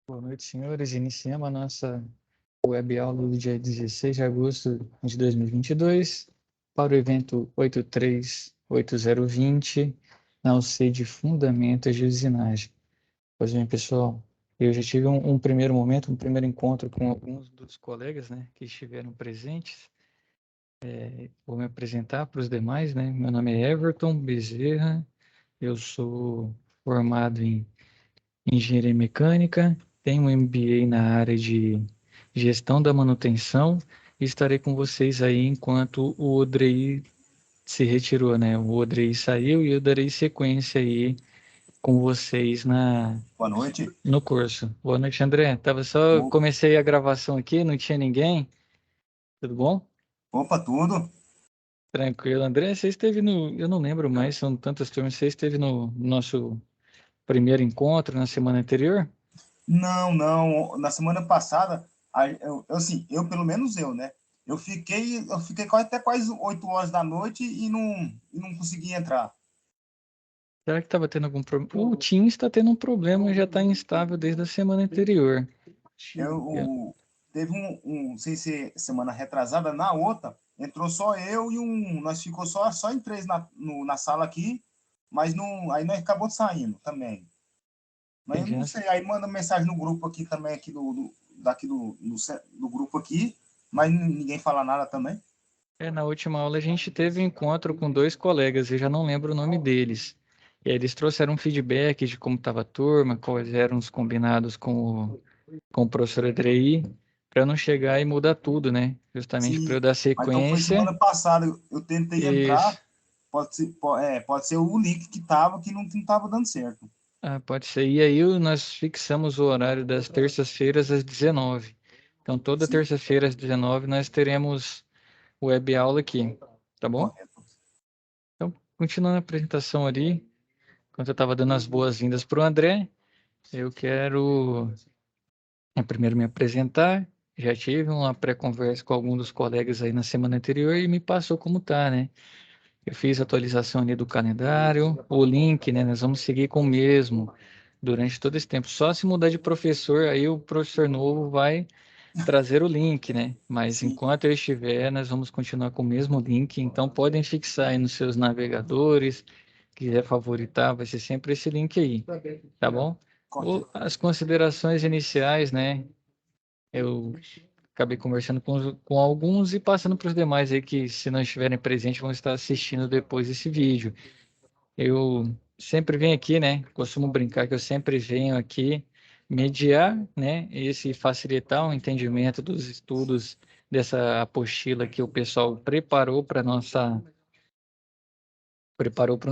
Boa noite, senhores. Iniciamos a nossa web aula do dia 16 de agosto de 2022 para o evento 838020 na UC de Fundamentos de Usinagem. Pois bem, pessoal, eu já tive um primeiro momento, um primeiro encontro com alguns dos colegas, né, que estiveram presentes. Vou me apresentar para os demais, né? Meu nome é Everton Bezerra, eu sou formado em engenharia mecânica, tenho um MBA na área de gestão da manutenção e estarei com vocês aí enquanto o Odrei se retirou, né? O Odrei saiu e eu darei sequência aí com vocês Boa noite. no curso. Boa noite, André. Comecei a gravação aqui, não tinha ninguém. Tudo bom? Opa, tudo? Tranquilo. André, você esteve eu não lembro mais, são tantas turmas, você esteve no nosso primeiro encontro na semana anterior? Não. Na semana passada, eu pelo menos eu, né? Eu fiquei até quase 8 horas da noite e não consegui entrar. Será que estava tendo algum problema? O Teams está tendo um problema, já está instável desde a semana anterior. Teve não sei se semana retrasada, na outra, entrou só eu e nós ficou só em três na sala aqui, mas não, aí nós acabou saindo também. Mas eu não sei, aí manda mensagem no grupo aqui também, aqui do grupo aqui, mas ninguém fala nada também. Na última aula a gente teve um encontro com dois colegas, eu já não lembro o nome deles. E aí eles trouxeram um feedback de como estava a turma, quais eram os combinados com o professor Adrei, para não chegar e mudar tudo, né? Justamente para eu Sim, dar mas então foi sequência. semana passada, eu tentei Isso. entrar, pode ser o link que tava, que não tava dando certo. Ah, pode ser. E aí nós fixamos o horário das terças-feiras às 19. Então toda Sim, terça-feira às 19 nós teremos web aula aqui, tá bom? correto. Então, continuando a apresentação ali, enquanto eu estava dando as boas-vindas para o André, eu quero primeiro me apresentar. Já tive uma pré-conversa com algum dos colegas aí na semana anterior e me passou como tá, né? Eu fiz a atualização ali do calendário, o link, né? Nós vamos seguir com o mesmo durante todo esse tempo. Só se mudar de professor, aí o professor novo vai trazer o link, né? Mas Sim, enquanto eu estiver, nós vamos continuar com o mesmo link. Então podem fixar aí nos seus navegadores, quiser favoritar, vai ser sempre esse link aí, tá bom? correto. As considerações iniciais, né? Eu acabei conversando com alguns e passando para os demais aí que, se não estiverem presentes, vão estar assistindo depois desse vídeo. Eu sempre venho aqui, né? Costumo brincar que eu sempre venho aqui mediar, né? Esse facilitar o entendimento dos estudos dessa apostila que o pessoal preparou para o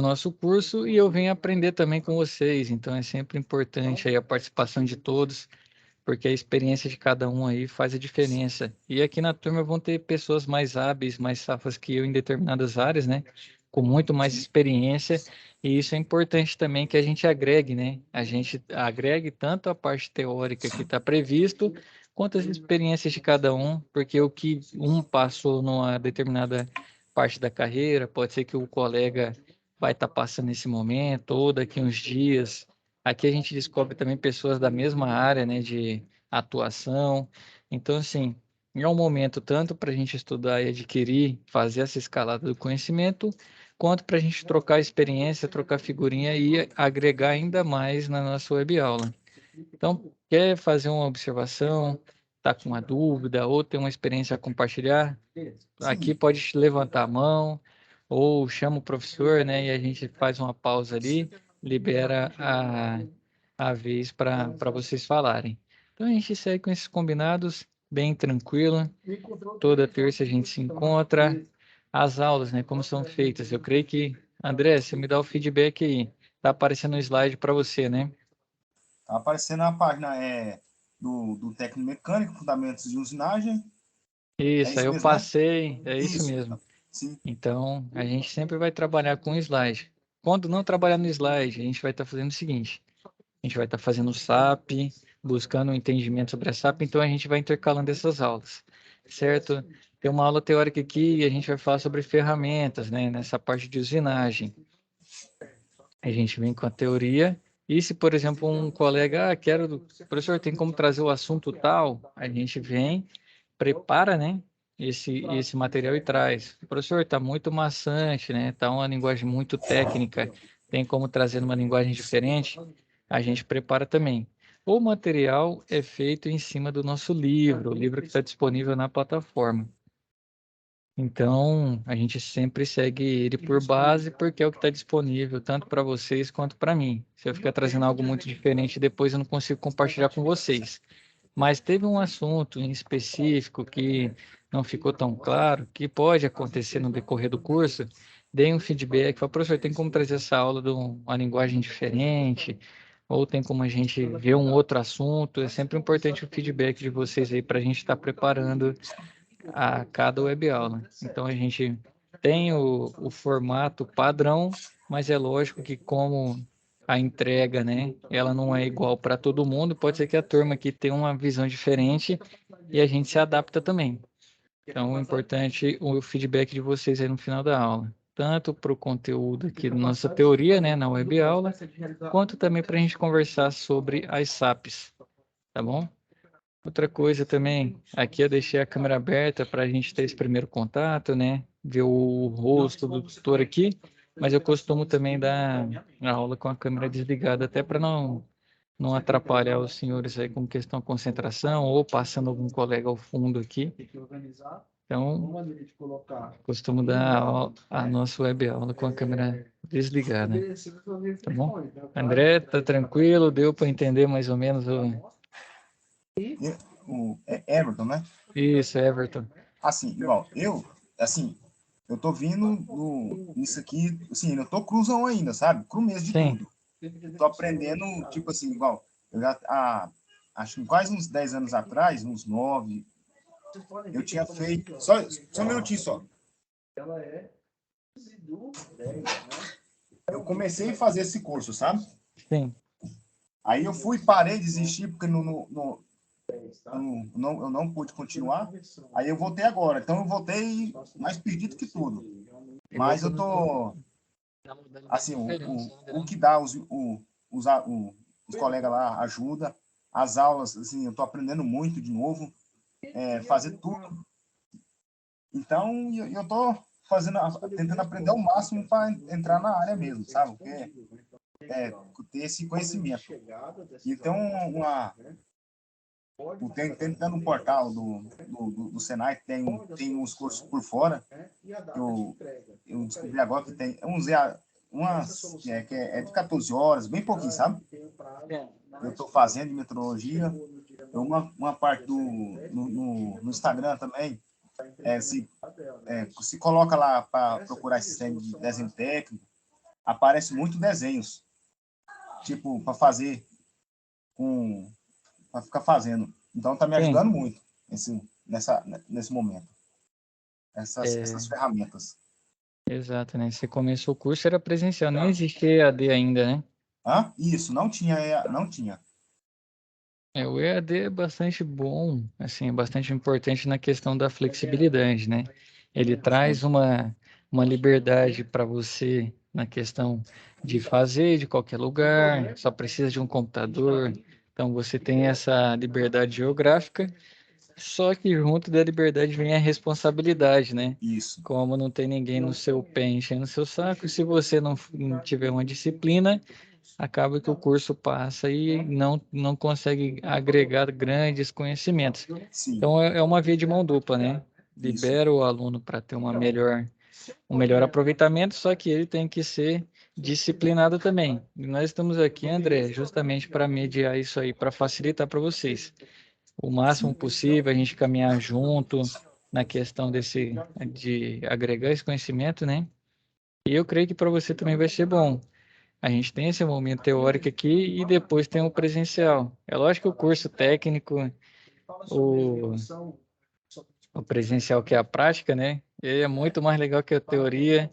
nosso curso e eu venho aprender também com vocês. Então é sempre importante aí a participação de todos, porque a experiência de cada um aí faz a diferença. E aqui na turma vão ter pessoas mais hábeis, mais safas que eu em determinadas áreas, né? Com muito mais Sim, experiência, e isso é importante também que a gente agregue, né? A gente agregue tanto a parte teórica que está previsto, quanto as experiências de cada um, porque o que um passou numa determinada parte da carreira, pode ser que o colega vai estar passando nesse momento, ou daqui uns dias. Aqui a gente descobre também pessoas da mesma área, né, de atuação. Então, assim, é um momento tanto para a gente estudar e adquirir, fazer essa escalada do conhecimento, quanto para a gente trocar experiência, trocar figurinha e agregar ainda mais na nossa web aula. Então, quer fazer uma observação, está com uma dúvida ou tem uma experiência a compartilhar? Aqui sim, pode levantar a mão ou chama o professor, né? E a gente faz uma pausa ali, libera a vez para vocês falarem. Então a gente segue com esses combinados, bem tranquilo. Toda terça a gente se encontra. As aulas, né? Como são feitas? Eu creio que, André, você me dá o feedback aí. Tá aparecendo o slide para você, né? tá aparecendo a página do técnico mecânico, fundamentos de usinagem. É Isso, aí isso eu mesmo, né? passei, é isso Isso. mesmo. Sim, Então, a gente sempre vai trabalhar com slide. Quando não trabalhar no slide, a gente vai estar fazendo o seguinte: a gente vai estar fazendo o SAP, buscando um entendimento sobre a SAP, então a gente vai intercalando essas aulas, certo? Tem uma aula teórica aqui e a gente vai falar sobre ferramentas, né? Nessa parte de usinagem. A gente vem com a teoria E se, por exemplo, um colega, professor, tem como trazer o assunto tal, a gente vem, prepara, né, esse material e traz. Professor, está muito maçante, né, está uma linguagem muito técnica, tem como trazer uma linguagem diferente, a gente prepara também. O material é feito em cima do nosso livro, o livro que está disponível na plataforma. Então, a gente sempre segue ele por base, porque é o que está disponível, tanto para vocês quanto para mim. Se eu ficar trazendo algo muito diferente, depois eu não consigo compartilhar com vocês. Mas teve um assunto em específico que não ficou tão claro, que pode acontecer no decorrer do curso, dei um feedback, falei, professor, tem como trazer essa aula de uma linguagem diferente, ou tem como a gente ver um outro assunto. É sempre importante o feedback de vocês aí para a gente estar preparando a cada web aula. Então a gente tem o formato padrão, mas é lógico que como a entrega, né, ela não é igual para todo mundo, pode ser que a turma aqui tenha uma visão diferente e a gente se adapta também. Então é importante o feedback de vocês aí no final da aula, tanto para o conteúdo aqui da nossa teoria, né, na web aula, quanto também para a gente conversar sobre as SAPs, tá bom? Outra coisa também, aqui eu deixei a câmera aberta para a gente ter esse primeiro contato, né? Ver o rosto do tutor aqui, mas eu costumo também dar a aula com a câmera desligada, até para não atrapalhar os senhores aí com questão de concentração ou passando algum colega ao fundo aqui. Então, costumo dar a nossa web aula com a câmera desligada. Tá bom? André, tá tranquilo? Deu para entender mais ou menos o... O Everton, né? Isso, Everton. Assim, igual, eu tô vindo nisso aqui, assim, eu tô cruzão ainda, sabe? Cru mesmo de Sim, tudo. Tô aprendendo, tipo assim, igual, eu já, acho que quase uns 10 anos atrás, uns 9, eu tinha feito, só um minutinho só. Eu comecei a fazer esse curso, sabe? sim. Aí eu fui, parei, desisti, porque eu não pude continuar. Aí eu voltei agora. Então eu voltei mais perdido que tudo. Mas eu tô, assim, o que dá os colegas lá ajuda. As aulas, assim, eu tô aprendendo muito de novo, fazer tudo. Então eu tô tentando aprender ao máximo para entrar na área mesmo, sabe? Porque ter esse conhecimento. Então, tem no portal do Senai, tem uns cursos por fora, eu descobri agora que tem que é de 14 horas, bem pouquinho, sabe? Eu estou fazendo de metrologia, uma parte no Instagram também, se coloca lá para procurar esse sistema de desenho técnico, aparece muito desenhos, tipo, para fazer para ficar fazendo. Então tá me Sim, ajudando muito nesse momento, essas ferramentas. exato, né? Você começou o curso, era presencial, nem existia EAD ainda, né? Isso, não tinha. O EAD é bastante bom, assim, é bastante importante na questão da flexibilidade, né? Ele traz uma liberdade para você na questão de fazer de qualquer lugar, só precisa de um computador, então você tem essa liberdade geográfica. Só que junto da liberdade vem a responsabilidade, né? Isso. Como não tem ninguém no seu pé enchendo o seu saco, se você não tiver uma disciplina, acaba que o curso passa e não consegue agregar grandes conhecimentos. Sim. Então, é uma via de mão dupla, né? Isso. Libera o aluno para ter um melhor aproveitamento, só que ele tem que ser disciplinado também. E nós estamos aqui, André, justamente para mediar isso aí, para facilitar para vocês o máximo possível, a gente caminhar junto na questão de agregar esse conhecimento, né? E eu creio que para você também vai ser bom. A gente tem esse momento teórico aqui e depois tem o presencial. É lógico que o curso técnico, o, o presencial que é a prática, né? Ele é muito mais legal que a teoria.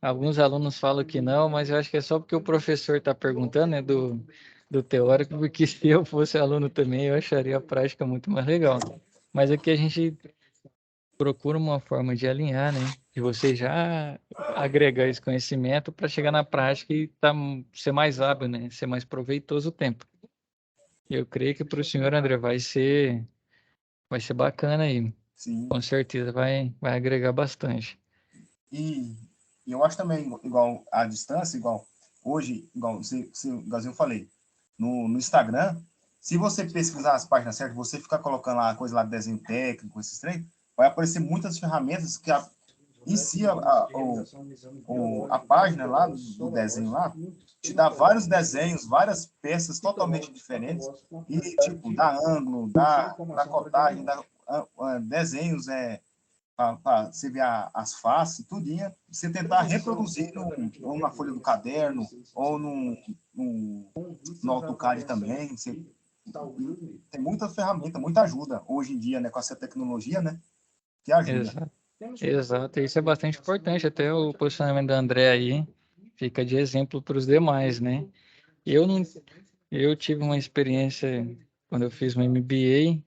Alguns alunos falam que não, mas eu acho que é só porque o professor está perguntando, né, do teórico, porque se eu fosse aluno também, eu acharia a prática muito mais legal. Mas aqui a gente procura uma forma de alinhar, né? De você já agregar esse conhecimento para chegar na prática e ser mais hábil, né? Ser mais proveitoso o tempo. Eu creio que para o senhor, André, vai ser bacana aí. Sim. Com certeza vai agregar bastante. E, e eu acho também, igual a distância, igual hoje, igual eu falei, no Instagram, se você pesquisar as páginas certas, você ficar colocando lá coisa lá de desenho técnico, esses trem, vai aparecer muitas ferramentas que em si a página lá do desenho lá te dá vários desenhos, várias peças totalmente diferentes e tipo dá ângulo, dá cotagem, dá desenhos para você ver as faces, tudinho, você tentar reproduzir ou na folha do caderno, ou no AutoCAD também. Tem muita ferramenta, muita ajuda hoje em dia, né, com essa tecnologia, né, que ajuda. Exato. Exato, isso é bastante importante. Até o posicionamento da André aí fica de exemplo para os demais, né? Eu não, eu tive uma experiência quando eu fiz meu MBA,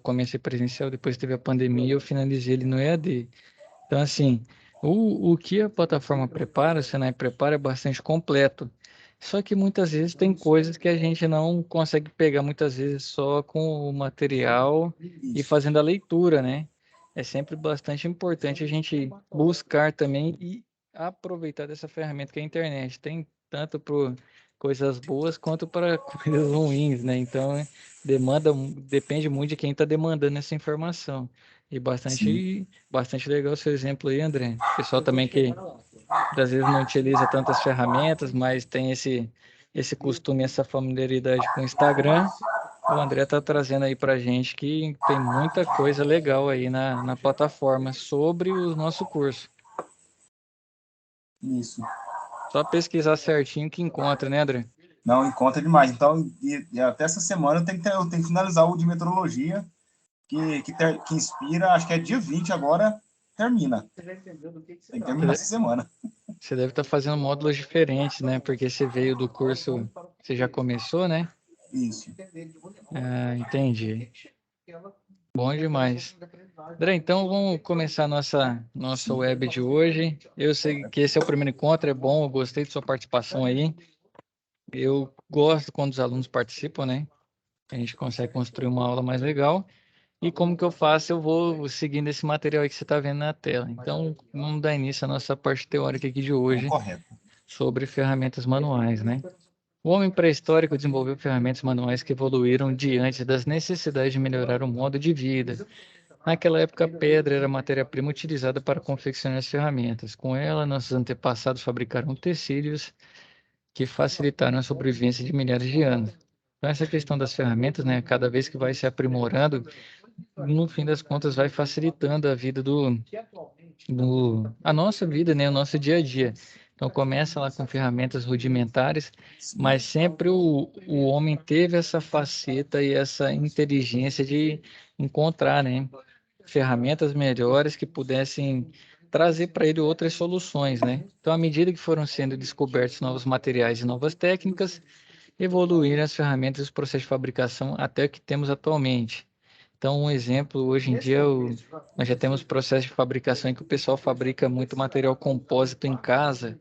comecei presencial, depois teve a pandemia e eu finalizei ele no EAD. Então, assim, o que a plataforma prepara, o Senai prepara é bastante completo. Só que muitas vezes tem coisas que a gente não consegue pegar, muitas vezes só com o material e Isso. fazendo a leitura, né? É sempre bastante importante a gente buscar também e aproveitar dessa ferramenta que é a internet. Tem tanto para coisas boas quanto para coisas ruins, né? Então, depende muito de quem está demandando essa informação. E Sim, bastante legal o seu exemplo aí, André. Pessoal também que às vezes não utiliza tantas ferramentas, mas tem esse costume, essa familiaridade com o Instagram. O André está trazendo aí para gente que tem muita coisa legal aí na plataforma sobre o nosso curso. isso. Só pesquisar certinho que encontra, né, André? Não, encontra demais. Então, e até essa semana eu tenho que finalizar o de metrologia, que inspira, acho que é dia 20 agora, termina. Tem que terminar essa semana. Você deve estar fazendo módulos diferentes, né? Porque você veio do curso, você já começou, né? Isso. Ah, entendi. Bom demais. André, então vamos começar nossa Sim, web de hoje. Eu sei que esse é o primeiro encontro, é bom, eu gostei de sua participação aí. Eu gosto quando os alunos participam, né? A gente consegue construir uma aula mais legal. E como que eu faço? Eu vou seguindo esse material aí que você está vendo na tela. Então, vamos dar início à nossa parte teórica aqui de não, hoje correto. sobre ferramentas manuais, né? O homem pré-histórico desenvolveu ferramentas manuais que evoluíram diante das necessidades de melhorar o modo de vida. Naquela época, a pedra era a matéria-prima utilizada para confeccionar as ferramentas. Com ela, nossos antepassados fabricaram tecidos que facilitaram a sobrevivência de milhares de anos. Então, essa questão das ferramentas, né, cada vez que vai se aprimorando, no fim das contas, vai facilitando a vida a nossa vida, né, o nosso dia a dia. Então, começa lá com ferramentas rudimentares, Sim, mas sempre o homem teve essa faceta e essa inteligência de encontrar, né, ferramentas melhores que pudessem trazer para ele outras soluções, né? Então, à medida que foram sendo descobertos novos materiais e novas técnicas, evoluíram as ferramentas e os processos de fabricação até o que temos atualmente. Então, um exemplo, hoje em dia, nós já temos processo de fabricação em que o pessoal fabrica muito material compósito em casa,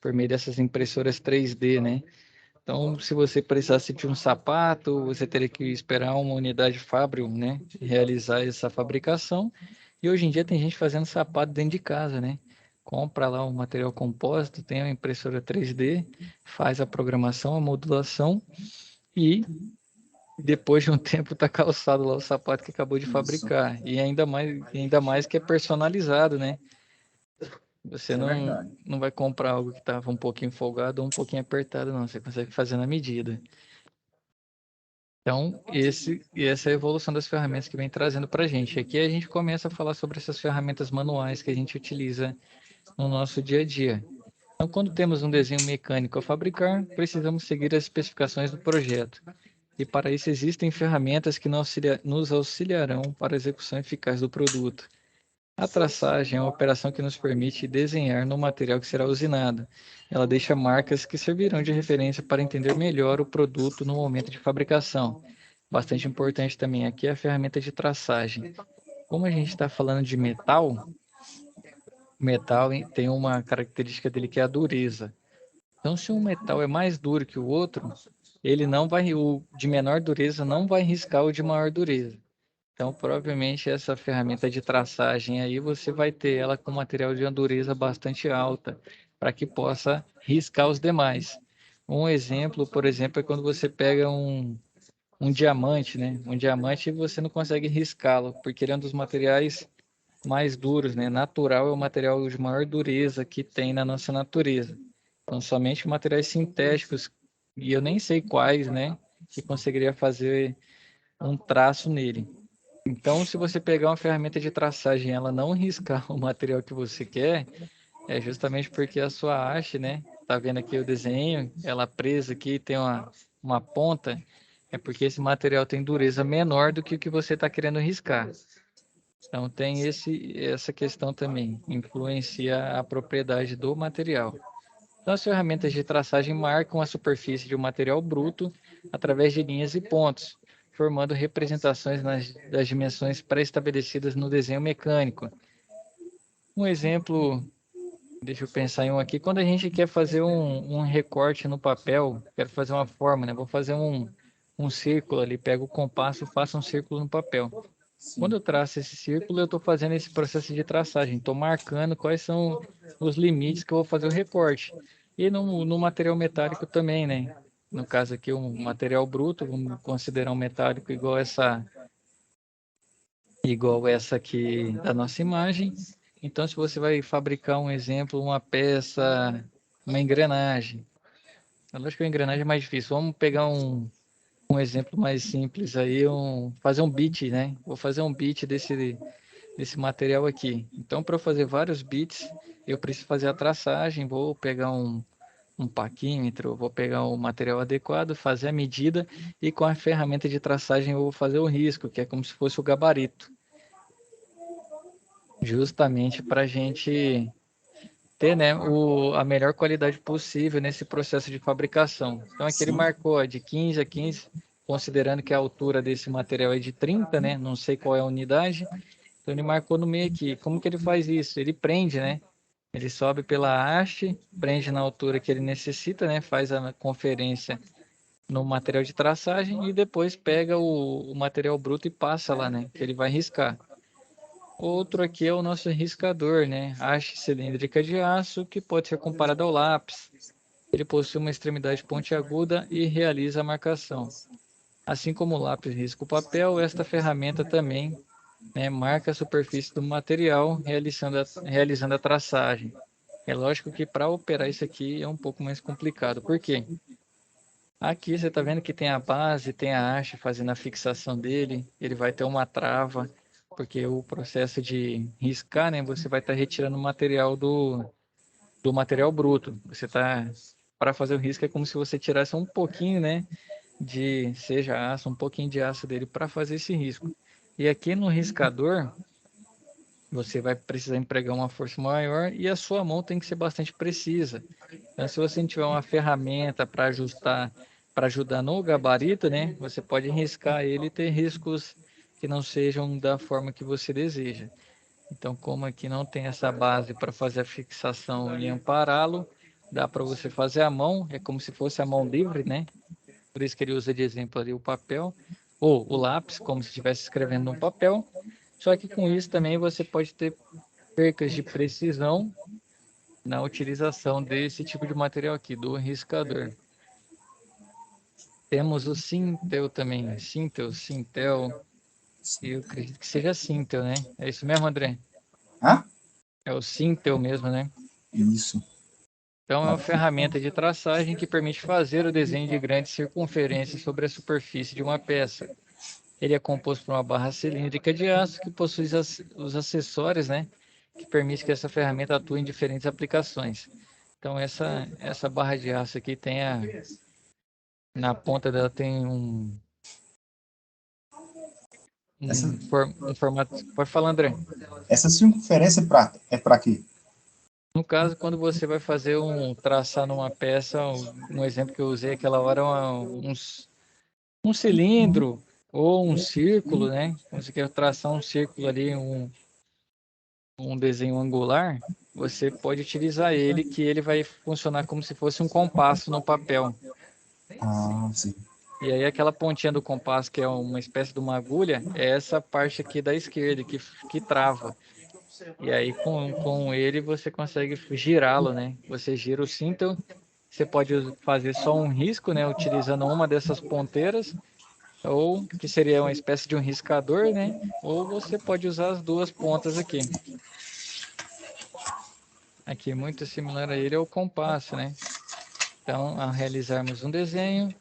por meio dessas impressoras 3D, né? Então, se você precisasse de um sapato, você teria que esperar uma unidade fábrica, né, realizar essa fabricação. E hoje em dia tem gente fazendo sapato dentro de casa, né? Compra lá um material compósito, tem uma impressora 3D, faz a programação, a modulação e depois de um tempo está calçado lá o sapato que acabou de isso. fabricar. E ainda mais que é personalizado, né? Você Isso é verdade. não vai comprar algo que estava um pouquinho folgado ou um pouquinho apertado, não. Você consegue fazer na medida. Então, essa é a evolução das ferramentas que vem trazendo para a gente. Aqui a gente começa a falar sobre essas ferramentas manuais que a gente utiliza no nosso dia a dia. Então, quando temos um desenho mecânico a fabricar, precisamos seguir as especificações do projeto. E para isso existem ferramentas que nos auxiliarão para a execução eficaz do produto. A traçagem é uma operação que nos permite desenhar no material que será usinado. Ela deixa marcas que servirão de referência para entender melhor o produto no momento de fabricação. Bastante importante também aqui é a ferramenta de traçagem. Como a gente está falando de metal, o metal tem uma característica dele que é a dureza. Então, se um metal é mais duro que o outro, ele não vai, o de menor dureza não vai riscar o de maior dureza. Então, provavelmente essa ferramenta de traçagem aí você vai ter ela com material de uma dureza bastante alta, para que possa riscar os demais. Um exemplo, por exemplo, é quando você pega um diamante, né? Um diamante você não consegue riscá-lo, porque ele é um dos materiais mais duros, né? Natural é o material de maior dureza que tem na nossa natureza. Então, somente materiais sintéticos, e eu nem sei quais, né? Que conseguiria fazer um traço nele. Então, se você pegar uma ferramenta de traçagem e ela não riscar o material que você quer, é justamente porque a sua haste, né? Tá vendo aqui o desenho, ela presa aqui, tem uma ponta, é porque esse material tem dureza menor do que o que você está querendo riscar. Então, tem essa questão também, influencia a propriedade do material. Então, as ferramentas de traçagem marcam a superfície de um material bruto através de linhas e pontos, formando representações das dimensões pré-estabelecidas no desenho mecânico. Um exemplo, deixa eu pensar em um aqui, quando a gente quer fazer um recorte no papel, quero fazer uma forma, né? Vou fazer um círculo ali, pego o compasso, faço um círculo no papel. Quando Sim. eu traço esse círculo, eu estou fazendo esse processo de traçagem, estou marcando quais são os limites que eu vou fazer o recorte. E no material metálico também, né? No caso aqui, um material bruto, vamos considerar um metálico igual essa aqui da nossa imagem. Então, se você vai fabricar um exemplo, uma peça, uma engrenagem. Eu acho que a engrenagem é mais difícil. Vamos pegar um exemplo mais simples aí, fazer um bit, né? Vou fazer um bit desse material aqui. Então, para eu fazer vários bits, eu preciso fazer a traçagem, vou pegar um paquímetro, vou pegar o material adequado, fazer a medida e com a ferramenta de traçagem eu vou fazer o risco, que é como se fosse o gabarito. Justamente para a gente ter, né, a melhor qualidade possível nesse processo de fabricação. Então, aqui ele Sim. marcou ó, de 15 a 15, considerando que a altura desse material é de 30, né? Não sei qual é a unidade. Então ele marcou no meio aqui. Como que ele faz isso? Ele prende, né? Ele sobe pela haste, prende na altura que ele necessita, né? Faz a conferência no material de traçagem e depois pega o material bruto e passa lá, né? Que ele vai riscar. Outro aqui é o nosso riscador, né? Haste cilíndrica de aço que pode ser comparado ao lápis. Ele possui uma extremidade pontiaguda e realiza a marcação. Assim como o lápis risca o papel, esta ferramenta também, né, marca a superfície do material, realizando a traçagem. É lógico que para operar isso aqui é um pouco mais complicado. Por quê? Aqui você está vendo que tem a base, tem a haste fazendo a fixação dele, ele vai ter uma trava, porque o processo de riscar, né, você vai estar retirando o material do material bruto. Você está, para fazer o risco é como se você tirasse um pouquinho, né, seja aço, um pouquinho de aço dele para fazer esse risco. E aqui no riscador, você vai precisar empregar uma força maior e a sua mão tem que ser bastante precisa. Então, se você não tiver uma ferramenta para ajustar, para ajudar no gabarito, né, você pode riscar ele e ter riscos que não sejam da forma que você deseja. Então, como aqui não tem essa base para fazer a fixação e ampará-lo, dá para você fazer a mão, é como se fosse a mão livre, né? Por isso que ele usa de exemplo ali o papel, ou o lápis, como se estivesse escrevendo no papel. Só que com isso também você pode ter percas de precisão na utilização desse tipo de material aqui, do riscador. Temos o Sintel também, Sintel, eu acredito que seja Sintel, né? É isso mesmo, André? Hã? É o Sintel mesmo, né? Isso. Então, é uma Aqui. ferramenta de traçagem que permite fazer o desenho de grandes circunferências sobre a superfície de uma peça. Ele é composto por uma barra cilíndrica de aço que possui os acessórios, né, que permite que essa ferramenta atue em diferentes aplicações. Então, essa barra de aço aqui na ponta dela tem Essa, um formato. Pode falar, André. essa circunferência é para quê? No caso, quando você vai fazer traçar numa peça, um exemplo que eu usei aquela hora, um cilindro, ou um círculo, né? Quando você quer traçar um círculo ali, um desenho angular, você pode utilizar ele, que ele vai funcionar como se fosse um compasso no papel. Ah, sim. E aí aquela pontinha do compasso, que é uma espécie de uma agulha, é essa parte aqui da esquerda, que trava. E aí com ele você consegue girá-lo, né? Você gira o cinto, você pode fazer só um risco, né? Utilizando uma dessas ponteiras, ou que seria uma espécie de um riscador, né? Ou você pode usar as duas pontas aqui. Aqui, muito similar a ele é o compasso, né? Então, ao realizarmos um desenho,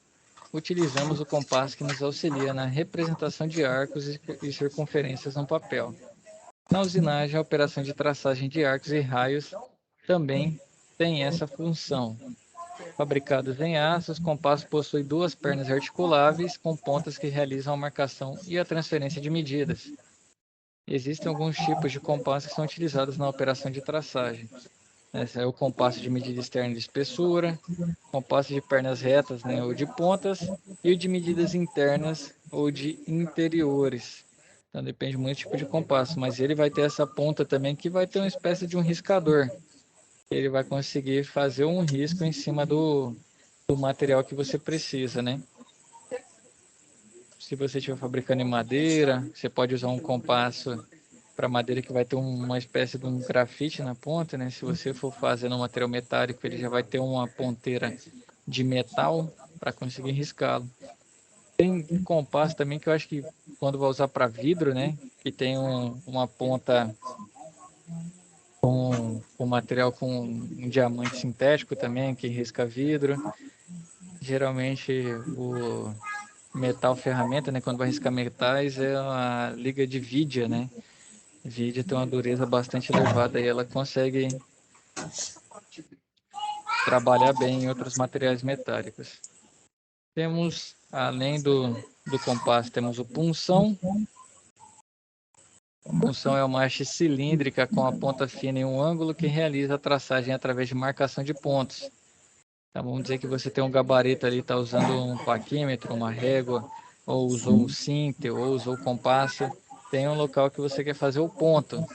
utilizamos o compasso que nos auxilia na representação de arcos e circunferências no papel. Na usinagem, a operação de traçagem de arcos e raios também tem essa função. Fabricados em aço, os compassos possuem duas pernas articuláveis com pontas que realizam a marcação e a transferência de medidas. Existem alguns tipos de compassos que são utilizados na operação de traçagem. Esse é o compasso de medida externa de espessura, compasso de pernas retas, né, ou de pontas, e o de medidas internas ou de interiores. Então depende muito do tipo de compasso, mas ele vai ter essa ponta também que vai ter uma espécie de um riscador. Ele vai conseguir fazer um risco em cima do material que você precisa, né? Se você estiver fabricando em madeira, você pode usar um compasso para madeira que vai ter uma espécie de um grafite na ponta, né? Se você for fazer no material metálico, ele já vai ter uma ponteira de metal para conseguir riscá-lo. Tem compasso também que eu acho que quando vai usar para vidro, né? Que tem uma ponta com material com um diamante sintético também, que risca vidro. Geralmente o metal ferramenta, né? Quando vai riscar metais é a liga de Vidia, né? Vidia tem uma dureza bastante elevada e ela consegue trabalhar bem em outros materiais metálicos. Temos, além do compasso, temos o punção. Punção é uma haste cilíndrica com a ponta fina em um ângulo que realiza a traçagem através de marcação de pontos. Então, vamos dizer que você tem um gabarito ali, está usando um paquímetro, uma régua, ou usou o cinto, ou usou o compasso. Tem um local que você quer fazer o ponto.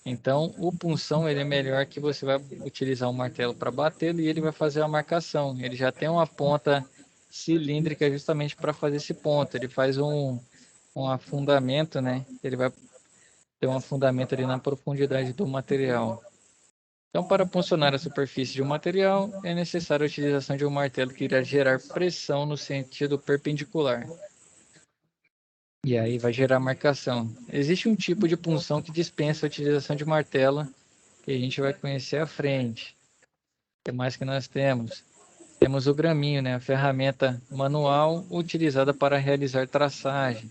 Então, o punção ele é melhor que você vai utilizar um martelo para bater e ele vai fazer a marcação. Ele já tem uma ponta cilíndrica justamente para fazer esse ponto. Ele faz um afundamento, né? Ele vai ter um afundamento ali na profundidade do material. Então, para puncionar a superfície de um material, é necessária a utilização de um martelo que irá gerar pressão no sentido perpendicular. E aí vai gerar marcação. Existe um tipo de punção que dispensa a utilização de martelo, que a gente vai conhecer à frente. O que mais que nós temos? Temos o graminho, né? A ferramenta manual utilizada para realizar traçagem.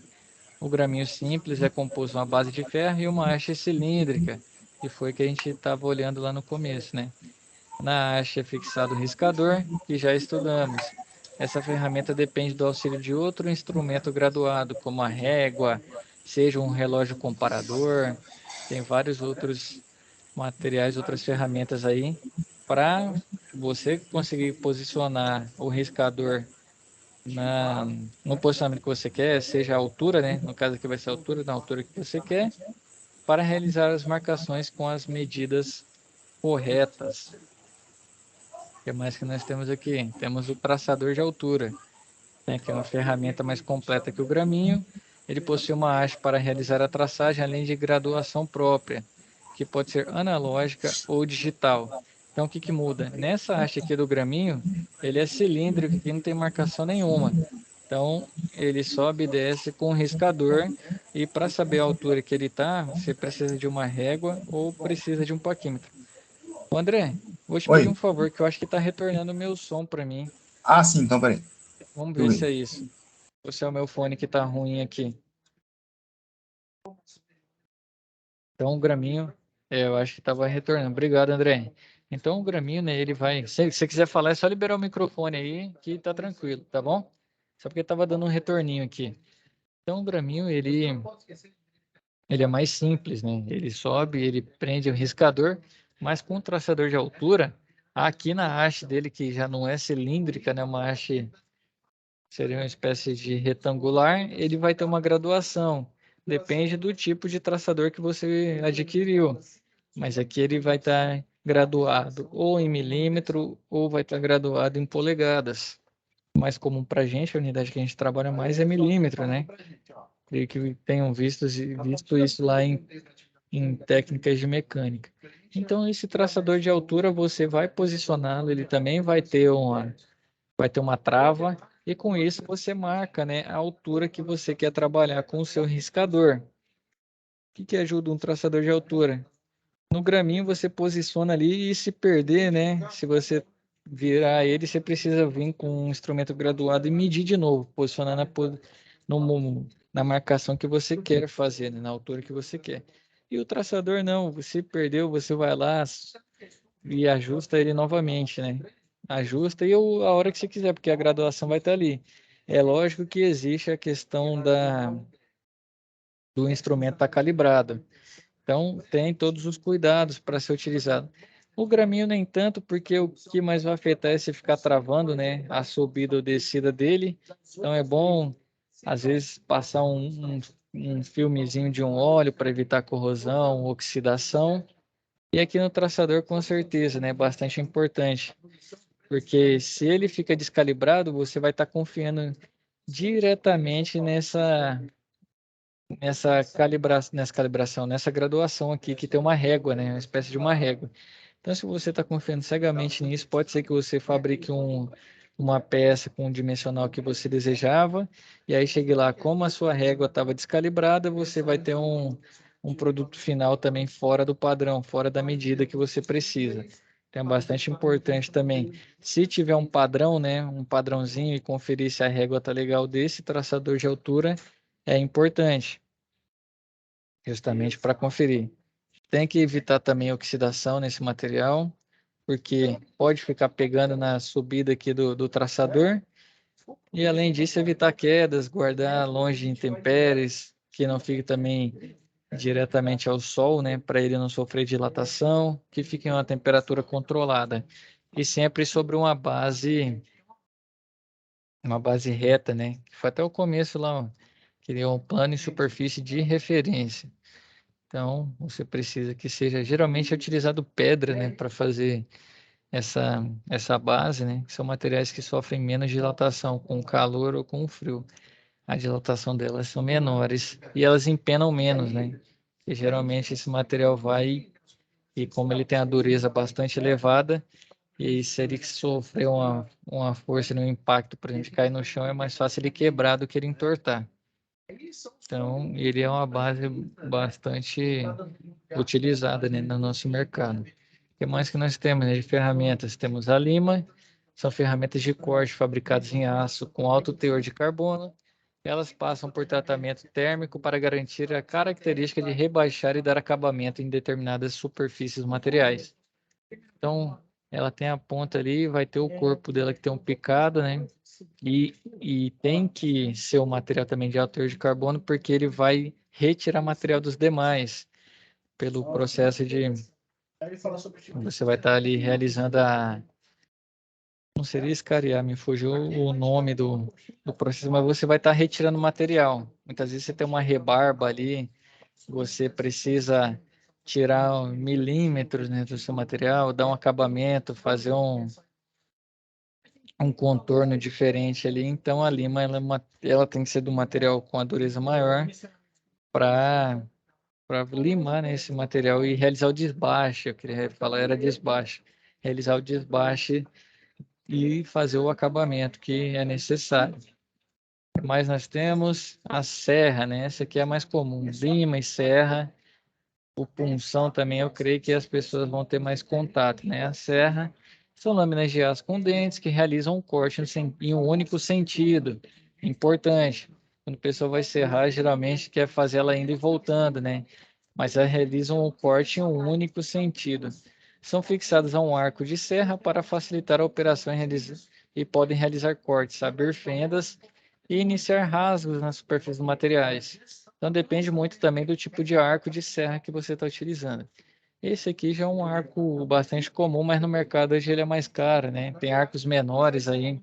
O graminho simples é composto de uma base de ferro e uma haste cilíndrica, que foi que a gente estava olhando lá no começo, né? Na haste é fixado o riscador, que já estudamos. Essa ferramenta depende do auxílio de outro instrumento graduado, como a régua, seja um relógio comparador, tem vários outros materiais, outras ferramentas aí, para você conseguir posicionar o riscador no posicionamento que você quer, seja a altura, né? No caso aqui vai ser a altura, na altura que você quer, para realizar as marcações com as medidas corretas. O que mais que nós temos aqui? Temos o traçador de altura, né, que é uma ferramenta mais completa que o graminho. Ele possui uma haste para realizar a traçagem, além de graduação própria, que pode ser analógica ou digital. Então, o que muda? Nessa haste aqui do graminho, ele é cilíndrico, que não tem marcação nenhuma. Então, ele sobe e desce com um riscador, e para saber a altura que ele está, você precisa de uma régua ou precisa de um paquímetro. Ô, André, vou te pedir um Oi. favor, que eu acho que está retornando o meu som para mim. Ah, sim, então peraí. Deixa Vamos eu ver se ver. é isso. Ou se é o meu fone que está ruim aqui. Então, o graminho, eu acho que estava retornando. Obrigado, André. Então, o graminho, né, ele vai... Se você quiser falar, é só liberar o microfone aí, que tá tranquilo, tá bom? Só porque estava dando um retorninho aqui. Então, o graminho, ele é mais simples, né? Ele sobe, ele prende o riscador, mas com o traçador de altura, aqui na haste dele, que já não é cilíndrica, né? Uma haste seria uma espécie de retangular, ele vai ter uma graduação. Depende do tipo de traçador que você adquiriu. Mas aqui ele vai estar graduado ou em milímetro ou vai estar graduado em polegadas. Mais comum para a gente, a unidade que a gente trabalha mais é milímetro, né? Creio que tenham visto isso lá em técnicas de mecânica. Então, esse traçador de altura, você vai posicioná-lo, ele também vai ter uma trava, e com isso você marca, né, a altura que você quer trabalhar com o seu riscador. O que ajuda um traçador de altura? No graminho você posiciona ali e se perder, né? Se você virar ele, você precisa vir com um instrumento graduado e medir de novo, posicionar na marcação que você quer fazer, né? Na altura que você quer. E o traçador não, você perdeu, você vai lá e ajusta ele novamente, né? Ajusta a hora que você quiser, porque a graduação vai estar ali. É lógico que existe a questão do instrumento estar calibrado. Então, tem todos os cuidados para ser utilizado. O graminho nem tanto, porque o que mais vai afetar é se ficar travando, né, a subida ou descida dele. Então, é bom, às vezes, passar um filmezinho de um óleo para evitar corrosão, oxidação. E aqui no traçador, com certeza, né, bastante importante. Porque se ele fica descalibrado, você vai estar confiando diretamente nessa graduação aqui, que tem uma régua, né? Uma espécie de uma régua. Então, se você está confiando cegamente nisso, pode ser que você fabrique uma peça com o dimensional que você desejava, e aí chegue lá, como a sua régua estava descalibrada, você vai ter um produto final também fora do padrão, fora da medida que você precisa. Então, é bastante importante também. Se tiver um padrão, né, um padrãozinho, e conferir se a régua está legal desse traçador de altura, é importante justamente para conferir. Tem que evitar também a oxidação nesse material, porque pode ficar pegando na subida aqui do traçador. E além disso, evitar quedas, guardar longe de intempéries, que não fique também diretamente ao sol, né, para ele não sofrer dilatação, que fique em uma temperatura controlada. E sempre sobre uma base reta, né, que foi até o começo lá, ó, que é um plano e superfície de referência. Então, você precisa que seja geralmente é utilizado pedra, né, para fazer essa base, né? Que são materiais que sofrem menos dilatação com o calor ou com o frio. A dilatação delas são menores e elas empenam menos, né? E geralmente esse material vai e como ele tem a dureza bastante elevada, e se ele sofrer uma força no impacto, por exemplo, de cair no chão, é mais fácil ele quebrar do que ele entortar. Então, ele é uma base bastante utilizada, né, no nosso mercado. O que mais que nós temos, né, de ferramentas? Temos a lima, são ferramentas de corte fabricadas em aço com alto teor de carbono. Elas passam por tratamento térmico para garantir a característica de rebaixar e dar acabamento em determinadas superfícies materiais. Então, ela tem a ponta ali, vai ter o corpo dela que tem um picado, né? E tem que ser um material também de alto teor de carbono, porque ele vai retirar material dos demais, pelo processo de... Você vai estar ali realizando não seria escariar, me fugiu o nome do processo, mas você vai estar retirando material. Muitas vezes você tem uma rebarba ali, você precisa tirar milímetros, né, do seu material, dar um acabamento, fazer um contorno diferente ali. Então a lima ela tem que ser do material com a dureza maior para limar, né, esse material e realizar o desbaste. Eu queria falar era desbaste, realizar o desbaste e fazer o acabamento que é necessário. Mas nós temos a serra, né? Essa aqui é a mais comum, lima e serra. O punção também, eu creio que as pessoas vão ter mais contato, né? A serra são lâminas de aço com dentes que realizam um corte em um único sentido. Importante. Quando a pessoa vai serrar, geralmente quer fazer ela indo e voltando, né? Mas elas realizam o corte em um único sentido. São fixadas a um arco de serra para facilitar a operação e podem realizar cortes, abrir fendas e iniciar rasgos na superfície dos materiais. Então depende muito também do tipo de arco de serra que você está utilizando. Esse aqui já é um arco bastante comum, mas no mercado hoje ele é mais caro, né? Tem arcos menores aí,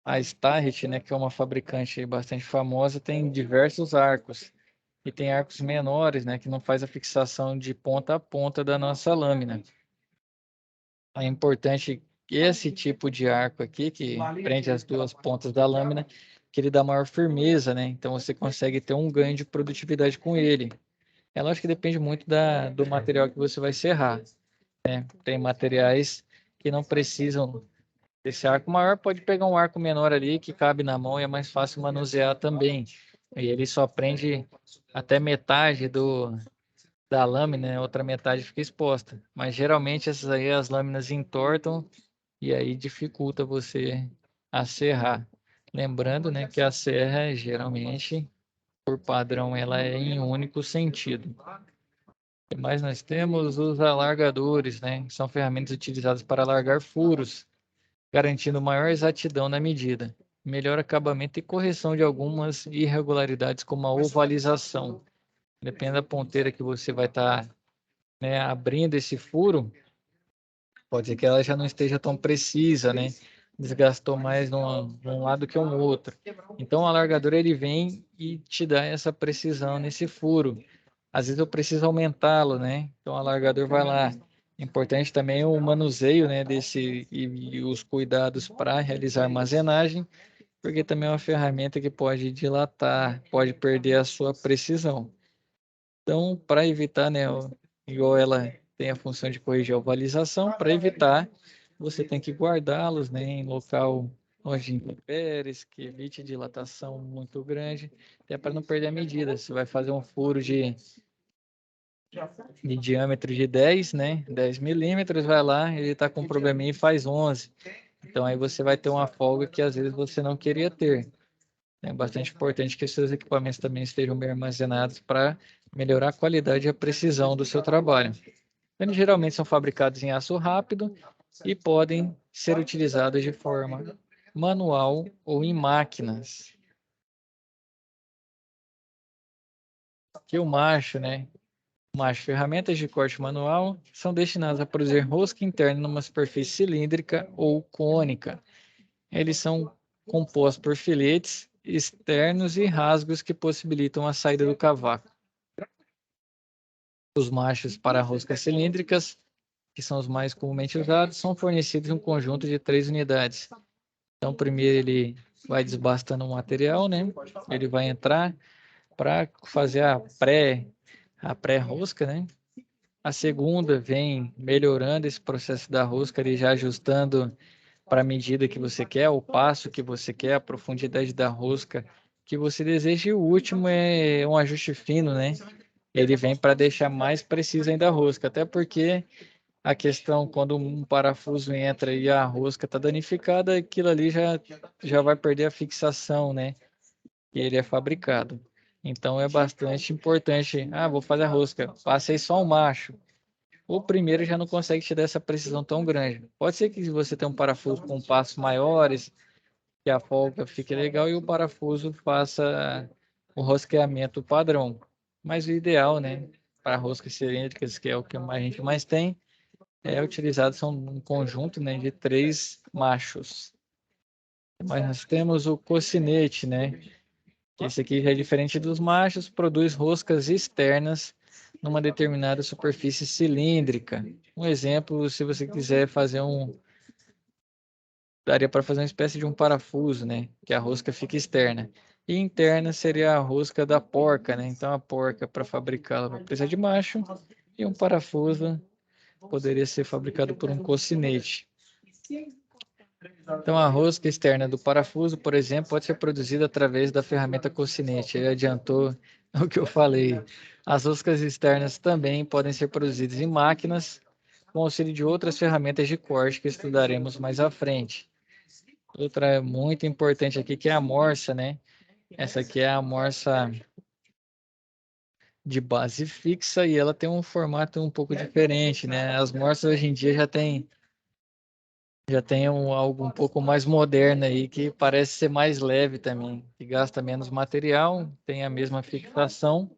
A Starrett, né, que é uma fabricante bastante famosa, tem diversos arcos. E tem arcos menores, né, que não faz a fixação de ponta a ponta da nossa lâmina. É importante que esse tipo de arco aqui, que prende as duas pontas da lâmina, que ele dá maior firmeza, né? Então você consegue ter um ganho de produtividade com ele. É lógico que depende muito do material que você vai serrar, né? Tem materiais que não precisam desse arco maior, pode pegar um arco menor ali que cabe na mão e é mais fácil manusear também. E ele só prende até metade da lâmina, né? Outra metade fica exposta. Mas geralmente essas aí as lâminas entortam e aí dificulta você a serrar. Lembrando, né, que a serra geralmente, por padrão, ela é em um único sentido. O que mais nós temos? Os alargadores, né? São ferramentas utilizadas para alargar furos, garantindo maior exatidão na medida, melhor acabamento e correção de algumas irregularidades, como a ovalização. Depende da ponteira que você vai estar, né, abrindo esse furo, pode ser que ela já não esteja tão precisa, né? Desgastou mais num lado que um outro. Então, o alargador ele vem e te dá essa precisão nesse furo. Às vezes eu preciso aumentá-lo, né? Então, o alargador vai lá. Importante também o manuseio, né, desse e os cuidados para realizar a armazenagem, porque também é uma ferramenta que pode dilatar, pode perder a sua precisão. Então, para evitar, né, igual ela tem a função de corrigir a ovalização, para evitar, você tem que guardá-los, né, em local onde intempéries, que evite dilatação muito grande, até para não perder a medida. Você vai fazer um furo de diâmetro de 10, né, 10 milímetros, vai lá, ele está com um probleminha e faz 11. Então, aí você vai ter uma folga que às vezes você não queria ter. É bastante importante que os seus equipamentos também estejam bem armazenados para melhorar a qualidade e a precisão do seu trabalho. Eles geralmente são fabricados em aço rápido e podem ser utilizados de forma manual ou em máquinas. Que o macho, né? O macho, ferramentas de corte manual são destinadas a produzir rosca interna numa superfície cilíndrica ou cônica. Eles são compostos por filetes externos e rasgos que possibilitam a saída do cavaco. Os machos para roscas cilíndricas, que são os mais comumente usados, são fornecidos em um conjunto de 3 unidades. Então, primeiro ele vai desbastando o material, né? Ele vai entrar para fazer a pré-rosca, né? A segunda vem melhorando esse processo da rosca, ele já ajustando para a medida que você quer, o passo que você quer, a profundidade da rosca que você deseja. E o último é um ajuste fino, né? Ele vem para deixar mais precisa ainda a rosca, até porque a questão, quando um parafuso entra e a rosca está danificada, aquilo ali já vai perder a fixação, né? Que ele é fabricado. Então é bastante importante. Ah, vou fazer a rosca, passei só um macho. O primeiro já não consegue te dar essa precisão tão grande. Pode ser que você tenha um parafuso com passos maiores, que a folga fique legal e o parafuso faça o rosqueamento padrão. Mas o ideal, né, para roscas cilíndricas, que é o que a gente mais tem, é utilizado são um conjunto, né, de 3 machos. Mas nós temos o cocinete, né? Esse aqui já é diferente dos machos, produz roscas externas numa determinada superfície cilíndrica. Um exemplo, se você quiser fazer daria para fazer uma espécie de um parafuso, né? Que a rosca fica externa. E interna seria a rosca da porca, né? Então a porca, para fabricá-la, vai precisar de macho e um parafuso poderia ser fabricado por um cocinete. Então, a rosca externa do parafuso, por exemplo, pode ser produzida através da ferramenta cocinete. Ele adiantou o que eu falei. As roscas externas também podem ser produzidas em máquinas, com auxílio de outras ferramentas de corte que estudaremos mais à frente. Outra muito importante aqui que é a morsa, né? Essa aqui é a morsa de base fixa e ela tem um formato um pouco diferente, né? As morsas hoje em dia já tem algo um pouco mais moderno aí, que parece ser mais leve também, que gasta menos material, tem a mesma fixação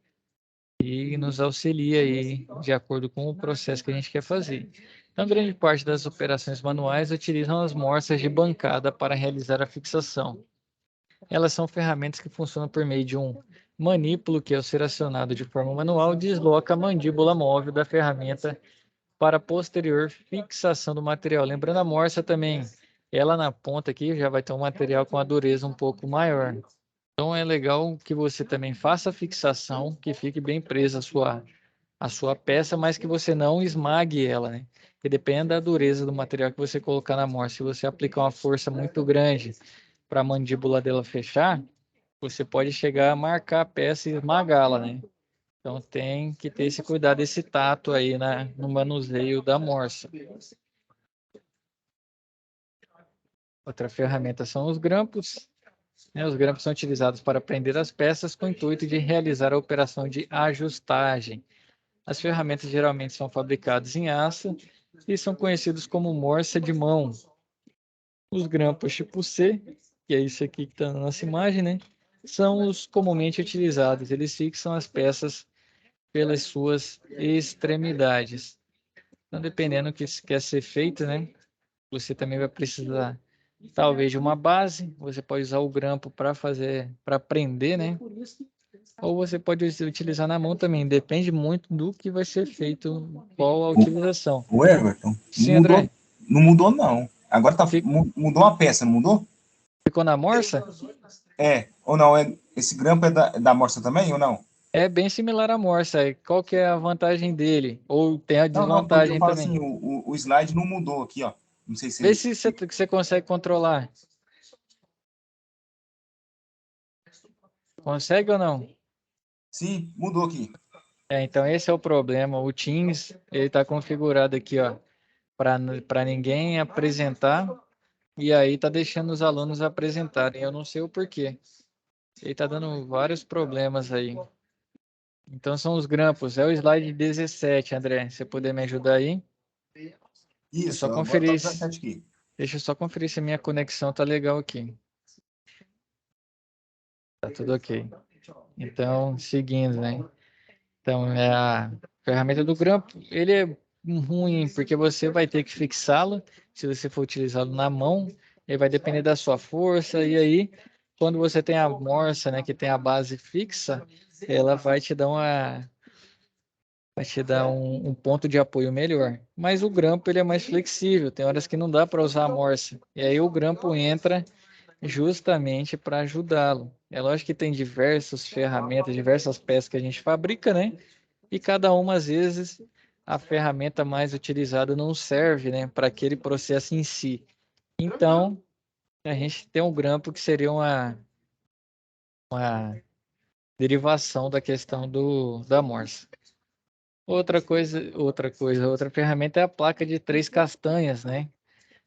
e nos auxilia aí de acordo com o processo que a gente quer fazer. Então, grande parte das operações manuais utilizam as morsas de bancada para realizar a fixação. Elas são ferramentas que funcionam por meio de um manípulo que, ao ser acionado de forma manual, desloca a mandíbula móvel da ferramenta para a posterior fixação do material. Lembrando, a morsa também, ela na ponta aqui já vai ter um material com a dureza um pouco maior. Então é legal que você também faça a fixação, que fique bem presa a sua peça, mas que você não esmague ela, né? Que depende da dureza do material que você colocar na morsa. Se você aplicar uma força muito grande para a mandíbula dela fechar, você pode chegar a marcar a peça e esmagá-la, né? Então tem que ter esse cuidado, esse tato aí no manuseio da morsa. Outra ferramenta são os grampos. Os grampos são utilizados para prender as peças com o intuito de realizar a operação de ajustagem. As ferramentas geralmente são fabricadas em aço e são conhecidos como morsa de mão. Os grampos tipo C, que é isso aqui que está na nossa imagem, né? São os comumente utilizados. Eles fixam as peças pelas suas extremidades. Então, dependendo do que quer ser feito, né? Você também vai precisar, talvez, de uma base. Você pode usar o grampo para prender, né? Ou você pode utilizar na mão também. Depende muito do que vai ser feito, qual a utilização. O Everton, Sim, André. Não mudou, não. Agora Fic- mudou uma peça, não mudou? Ficou na morsa? É, ou não? Esse grampo é da morsa também, ou não? É bem similar à morsa. Qual que é a vantagem dele? Ou tem a Não, porque eu desvantagem falo também? assim, o slide não mudou aqui, ó. Não sei Vê se... se você consegue controlar. Consegue ou não? Sim, mudou aqui. Então esse é o problema. O Teams, ele está configurado aqui, ó, para ninguém apresentar, e aí tá deixando os alunos apresentarem. Eu não sei o porquê. Ele tá dando vários problemas aí. Então são os grampos. É o slide 17, André. Se você puder me ajudar aí. Deixa eu Isso, só agora tá conferir. 17 aqui. Deixa eu só conferir se a minha conexão tá legal aqui. Tá tudo ok. Então, seguindo, né? Então, é a ferramenta do grampo, ele é ruim porque você vai ter que fixá-lo. Se você for utilizá-lo na mão, ele vai depender da sua força. E aí, quando você tem a morsa, né, que tem a base fixa, ela vai te dar um ponto de apoio melhor. Mas o grampo ele é mais flexível. Tem horas que não dá para usar a morsa. E aí o grampo entra justamente para ajudá-lo. É lógico que tem diversas ferramentas, diversas peças que a gente fabrica, né? E cada uma, às vezes, a ferramenta mais utilizada não serve, né, para aquele processo em si. Então, a gente tem um grampo que seria uma derivação da questão da morsa. Outra ferramenta é a placa de 3 castanhas, né?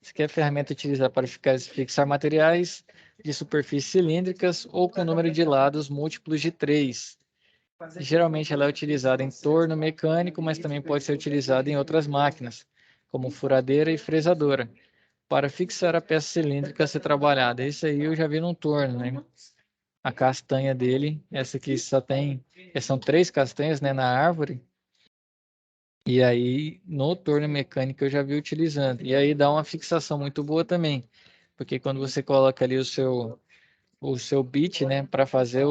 Isso aqui é a ferramenta utilizada para fixar materiais de superfícies cilíndricas ou com número de lados múltiplos de 3. Geralmente ela é utilizada em torno mecânico, mas também pode ser utilizada em outras máquinas, como furadeira e fresadora, para fixar a peça cilíndrica a ser trabalhada. Esse aí eu já vi num torno, né? A castanha dele, essa aqui são 3 castanhas, né, na árvore, e aí no torno mecânico eu já vi utilizando. E aí dá uma fixação muito boa também, porque quando você coloca ali o seu bit, né, para fazer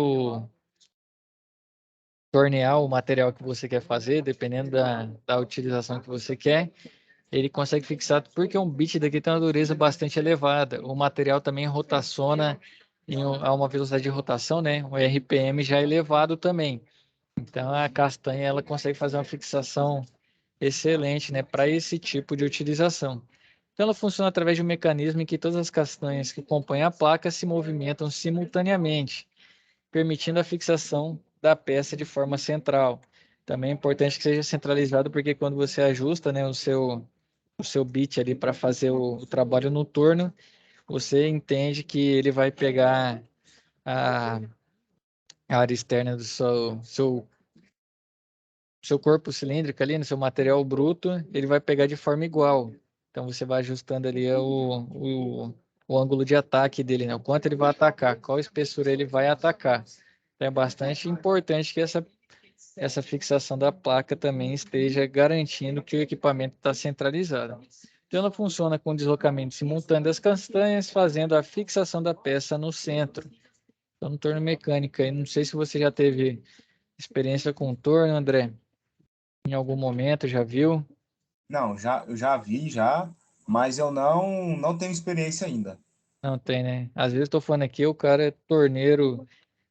tornear o material que você quer fazer, dependendo da utilização que você quer, ele consegue fixar, porque um bit daqui tem uma dureza bastante elevada. O material também rotaciona a uma velocidade de rotação, né? Um RPM já elevado também. Então a castanha ela consegue fazer uma fixação excelente, né, para esse tipo de utilização. Então ela funciona através de um mecanismo em que todas as castanhas que compõem a placa se movimentam simultaneamente, permitindo a fixação da peça de forma central. Também é importante que seja centralizado, porque quando você ajusta, né, o seu bit ali para fazer o trabalho no torno, você entende que ele vai pegar a, a área externa do seu corpo cilíndrico ali, no seu material bruto, ele vai pegar de forma igual. Então você vai ajustando ali o ângulo de ataque dele, né? O quanto ele vai atacar, qual espessura ele vai atacar. Então, é bastante importante que essa fixação da placa também esteja garantindo que o equipamento está centralizado. Então, ela funciona com deslocamento simultâneo das castanhas, fazendo a fixação da peça no centro. Então, no torno mecânico, aí, não sei se você já teve experiência com torno, André, em algum momento, já viu? Não, eu já vi, já, mas eu não tenho experiência ainda. Não tem, né? Às vezes estou falando aqui, o cara é torneiro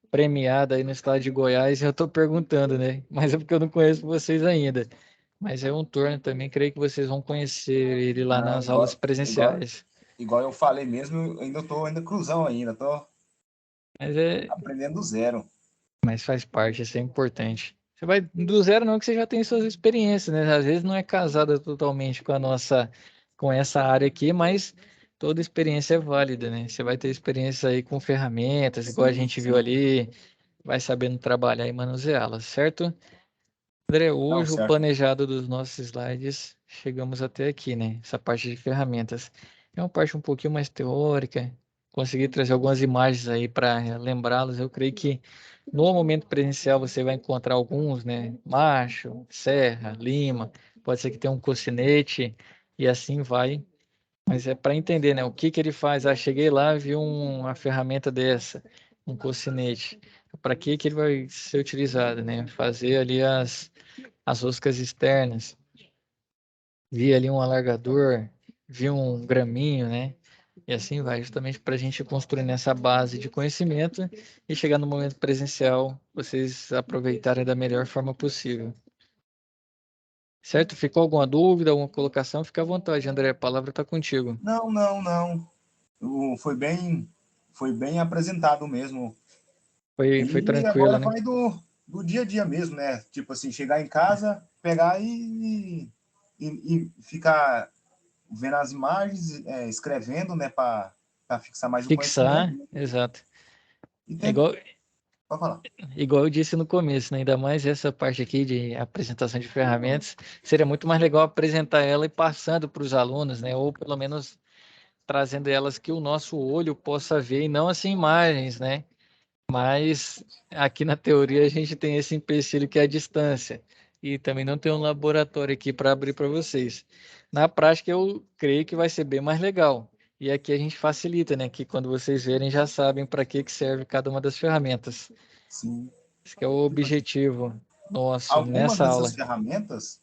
premiado aí no estado de Goiás e eu estou perguntando, né? Mas é porque eu não conheço vocês ainda. Mas é um torno também, creio que vocês vão conhecer ele lá Não, nas aulas presenciais. igual eu falei mesmo, eu ainda tô ainda cruzão ainda, tô Mas é, aprendendo do zero. mas faz parte, isso é importante. Você vai do zero não que você já tem suas experiências, né? Às vezes não é casada totalmente com a nossa, com essa área aqui, mas toda experiência é válida, né? Você vai ter experiência aí com ferramentas, igual a Sim, gente viu sim. ali, vai sabendo trabalhar e manuseá-las, certo? André, Não, hoje o certo. planejado dos nossos slides, chegamos até aqui, né? Essa parte de ferramentas. É uma parte um pouquinho mais teórica. Consegui trazer algumas imagens aí para lembrá-los. Eu creio que no momento presencial você vai encontrar alguns, né? Macho, serra, lima, pode ser que tenha um cocinete e assim vai. Mas é para entender, né? O que que ele faz? Ah, cheguei lá, vi uma ferramenta dessa, um cocinete. Para que que ele vai ser utilizado, né? Fazer ali as roscas externas. Vi ali um alargador, vi um graminho, né? E assim vai, justamente para a gente construir nessa base de conhecimento e chegar no momento presencial, vocês aproveitarem da melhor forma possível. Certo? Ficou alguma dúvida, alguma colocação? Fica à vontade, André, a palavra está contigo. Não. Foi bem apresentado mesmo. Foi E tranquilo, agora né? vai do dia a dia mesmo, né? Tipo assim, chegar em casa, pegar e ficar vendo as imagens, escrevendo, né, para fixar mais o conhecimento. Fixar, exato. E É tem, igual, pode falar. igual eu disse no começo, né? Ainda mais essa parte aqui de apresentação de ferramentas, seria muito mais legal apresentar ela e passando para os alunos, né? Ou pelo menos trazendo elas que o nosso olho possa ver e não as imagens, né? Mas aqui na teoria a gente tem esse empecilho que é a distância. E também não tem um laboratório aqui para abrir para vocês. Na prática, eu creio que vai ser bem mais legal. E aqui a gente facilita, né? Que quando vocês verem, já sabem para que que serve cada uma das ferramentas. Sim. Esse que é o Tipo assim, objetivo nosso algumas nessa dessas aula. ferramentas,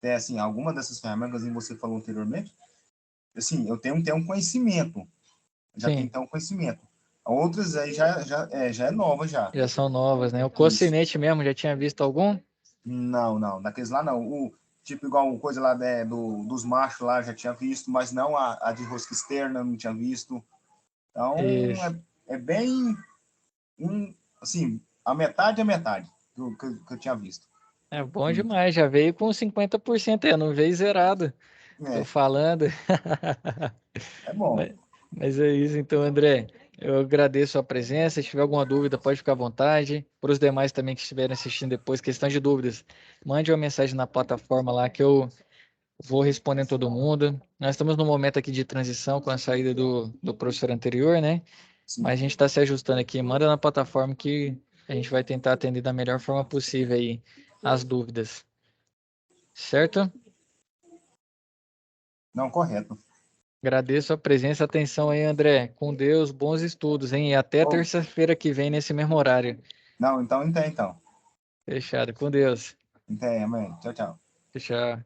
assim, alguma dessas ferramentas que você falou anteriormente, assim, eu tenho um conhecimento, já tenho Sim, então um conhecimento. Outras aí já é nova já. já são novas, né? O Isso. cocinete mesmo, já tinha visto algum? Não, daqueles lá não. Tipo, igual coisa lá dos machos lá já tinha visto, mas não a de rosca externa não tinha visto. Então, Isso. é bem, assim, a metade é metade que eu tinha visto. É bom demais, já veio com 50% aí, não veio zerado. Tô É, falando. é bom. Mas, mas é isso, então, André. Eu agradeço a presença. Se tiver alguma dúvida, pode ficar à vontade. Para os demais também que estiverem assistindo depois, questão de dúvidas, mande uma mensagem na plataforma lá que eu vou responder todo mundo. Nós estamos num momento aqui de transição com a saída do professor anterior, né? Mas Sim. a gente está se ajustando aqui. Manda na plataforma que a gente vai tentar atender da melhor forma possível aí as dúvidas. Certo? Não, correto. Agradeço a presença e atenção aí, André. Com Deus, bons estudos, hein? E até Oh, terça-feira que vem nesse mesmo horário. não, então. Fechado, com Deus. Então, amém. Tchau, tchau. Fechado.